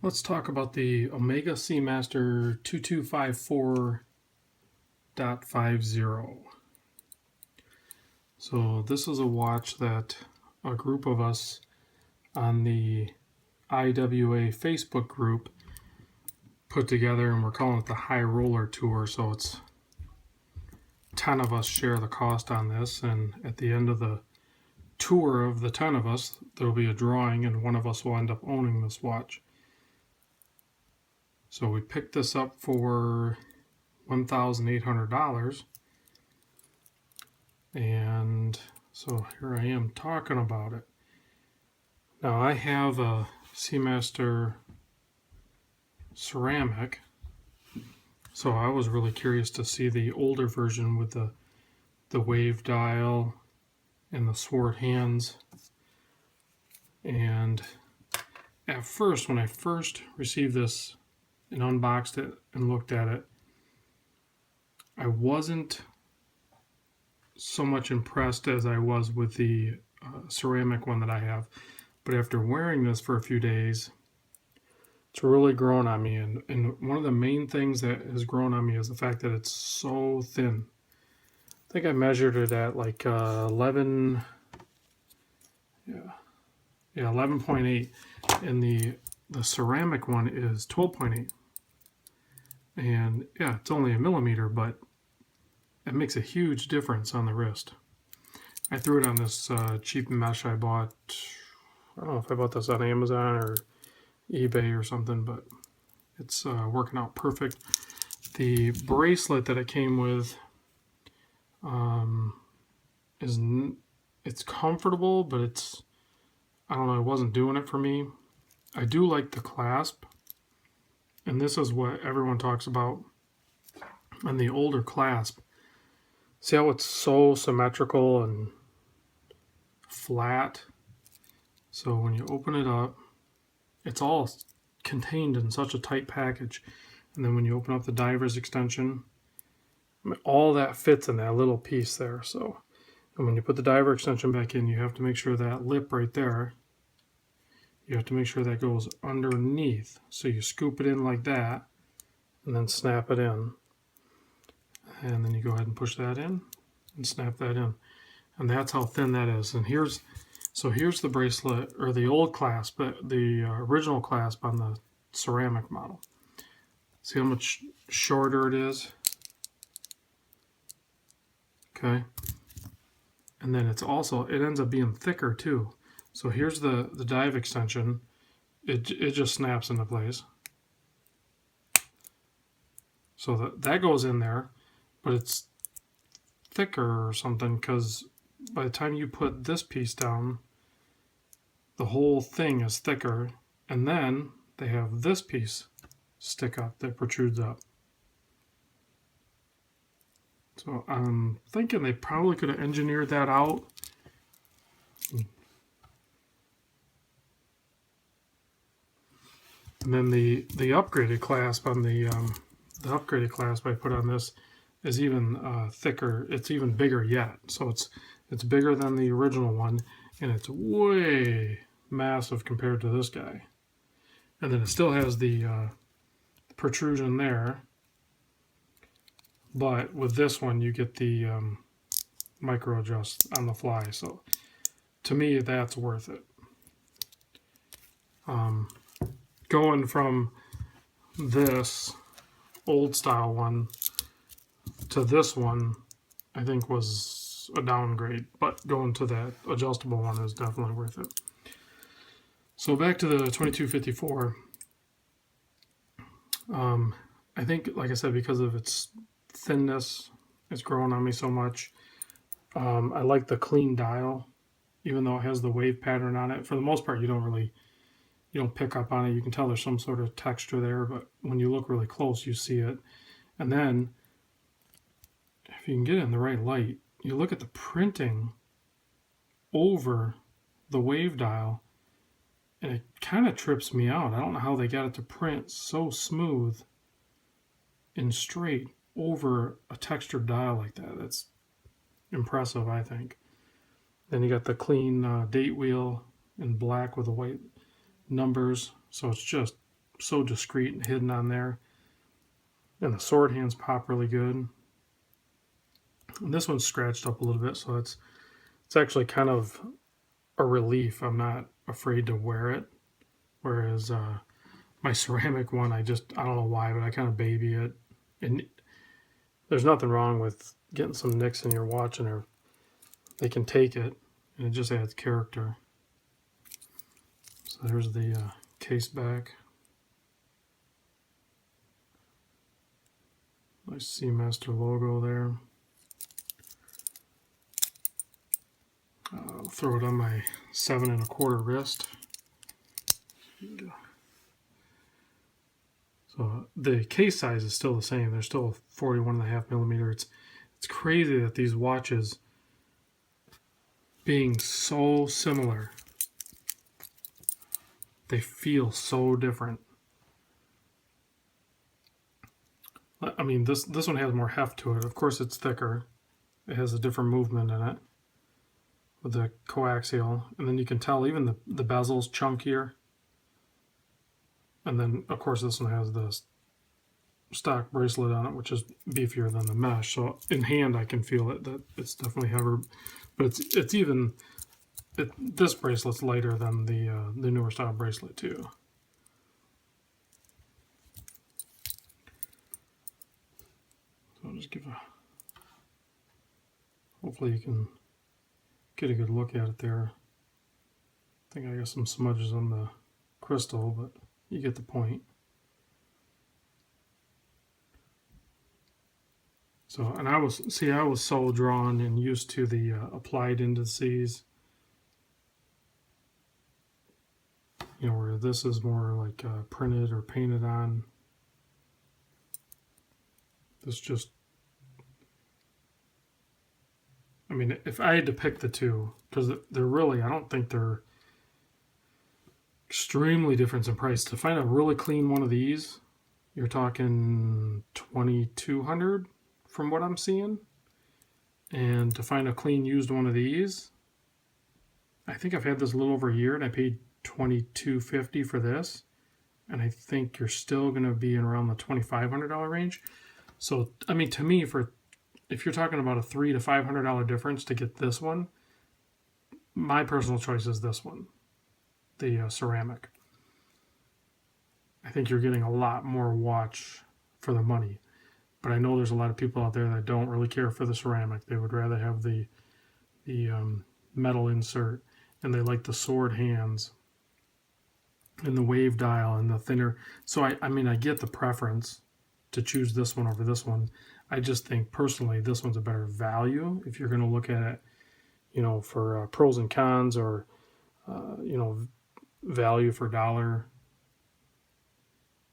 Let's talk about the Omega Seamaster 2254.50. So this is a watch that a group of us on the IWA Facebook group put together, and we're calling it the High Roller Tour. So it's 10 of us share the cost on this, and at the end of the tour of the 10 of us, there'll be a drawing, and one of us will end up owning this watch. So we picked this up for $1,800, and so here I am talking about it. Now I have a Seamaster ceramic, so I was really curious to see the older version with the wave dial and the sword hands. And at first, when I first received this and unboxed it and looked at it, I wasn't so much impressed as I was with the ceramic one that I have. But after wearing this for a few days, it's really grown on me. And one of the main things that has grown on me is the fact that it's so thin. I think I measured it at like 11.8, and the ceramic one is 12.8. And yeah, it's only a millimeter, but it makes a huge difference on the wrist. I threw it on this cheap mesh I bought. I don't know if I bought this on Amazon or eBay or something, but it's working out perfect. The bracelet that it came with it's comfortable, but it's, I don't know, it wasn't doing it for me. I do like the clasp, and this is what everyone talks about on the older clasp. See how it's so symmetrical and flat? So when you open it up, it's all contained in such a tight package. And then when you open up the diver's extension, all that fits in that little piece there. So, and when you put the diver extension back in, you have to make sure that lip right there, you have to make sure that goes underneath. So you scoop it in like that and then snap it in. And then you go ahead and push that in and snap that in. And that's how thin that is. And here's the bracelet, or the old clasp, the original clasp on the ceramic model. See how much shorter it is? Okay. And then it ends up being thicker too. So here's the dive extension. It just snaps into place. So that goes in there, but it's thicker or something, because by the time you put this piece down, the whole thing is thicker, and then they have this piece stick up that protrudes up. So I'm thinking they probably could have engineered that out. And then the upgraded clasp on the upgraded clasp I put on this is even thicker. It's even bigger yet. So it's bigger than the original one, and it's way massive compared to this guy. And then it still has the protrusion there, but with this one you get the micro adjust on the fly. So to me, that's worth it. Going from this old style one to this one, I think was a downgrade, but going to that adjustable one is definitely worth it. So back to the 2254. I think, like I said, because of its thinness, it's growing on me so much. I like the clean dial, even though it has the wave pattern on it. For the most part, you don't pick up on it. You can tell there's some sort of texture there, but when you look really close, you see it. And then, if you can get it in the right light, you look at the printing over the wave dial, and it kind of trips me out. I don't know how they got it to print so smooth and straight over a textured dial like that. That's impressive, I think. Then you got the clean date wheel in black with the white numbers, so it's just so discreet and hidden on there. And the sword hands pop really good. And this one's scratched up a little bit, so it's actually kind of a relief. I'm not afraid to wear it. Whereas my ceramic one, I don't know why, but I kind of baby it. And there's nothing wrong with getting some nicks in your watch, and they can take it, and it just adds character. So there's the case back. Nice seamaster logo there. I'll throw it on my 7 1/4 wrist. So the case size is still the same. They're still 41.5 millimeter. It's crazy that these watches, being so similar, they feel so different. I mean, this one has more heft to it. Of course, it's thicker. It has a different movement in it with the coaxial, and then you can tell even the bezel's chunkier. And then, of course, this one has the stock bracelet on it, which is beefier than the mesh. So in hand, I can feel it, that it's definitely heavier. But it's even, this bracelet's lighter than the newer style bracelet too. So I'll just give hopefully you can get a good look at it there. I think I got some smudges on the crystal, but you get the point. So, and I was so drawn and used to the applied indices, you know, where this is more like printed or painted on. This just, I mean, if I had to pick the two, because they're really, I don't think they're extremely different in price. To find a really clean one of these, you're talking $2,200 from what I'm seeing. And to find a clean used one of these, I think I've had this a little over a year, and I paid $2,250 for this. And I think you're still going to be in around the $2,500 range. So, I mean, to me, if you're talking about a $300 to $500 difference to get this one, my personal choice is this one, the ceramic. I think you're getting a lot more watch for the money. But I know there's a lot of people out there that don't really care for the ceramic. They would rather have the metal insert, and they like the sword hands and the wave dial and the thinner. So I mean, I get the preference to choose this one over this one. I just think personally this one's a better value if you're going to look at it, you know, for pros and cons, or you know, value for dollar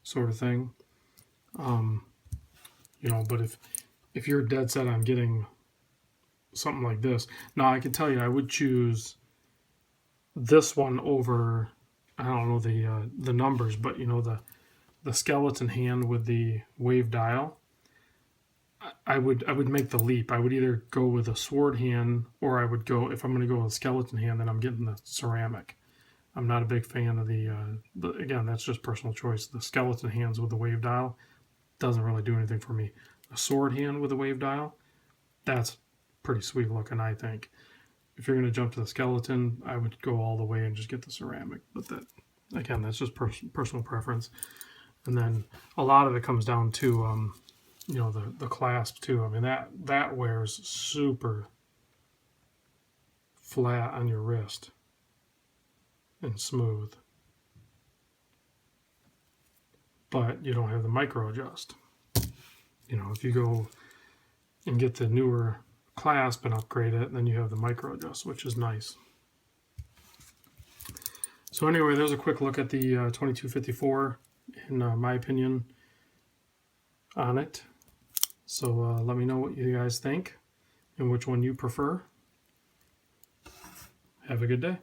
sort of thing. You know, but if you're dead set on getting something like this, now I can tell you I would choose this one over, I don't know the numbers, but you know, the skeleton hand with the wave dial. I would make the leap. I would either go with a sword hand, or I would go, if I'm going to go with a skeleton hand, then I'm getting the ceramic. I'm not a big fan of but again, that's just personal choice. The skeleton hands with the wave dial doesn't really do anything for me. A sword hand with a wave dial, that's pretty sweet looking, I think. If you're going to jump to the skeleton, I would go all the way and just get the ceramic. But that, again, that's just personal preference. And then a lot of it comes down to, you know, the clasp too. I mean, that wears super flat on your wrist and smooth. But you don't have the micro adjust. You know, if you go and get the newer clasp and upgrade it, then you have the micro adjust, which is nice. So anyway, there's a quick look at the 2254, in my opinion, on it. So let me know what you guys think and which one you prefer. Have a good day.